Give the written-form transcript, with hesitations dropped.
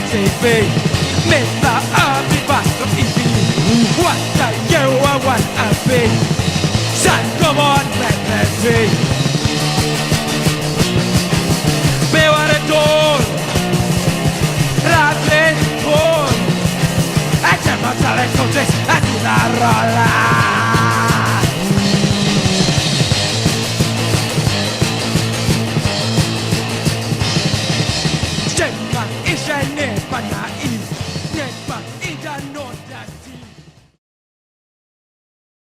TV. Mr. Aviva from ETV. What the you want to be? Son, come on, let me. Me want it all. Rabbit all. I can't tell it, coaches. I do not roll. Isha ne pa naive, ne pa ida no dati.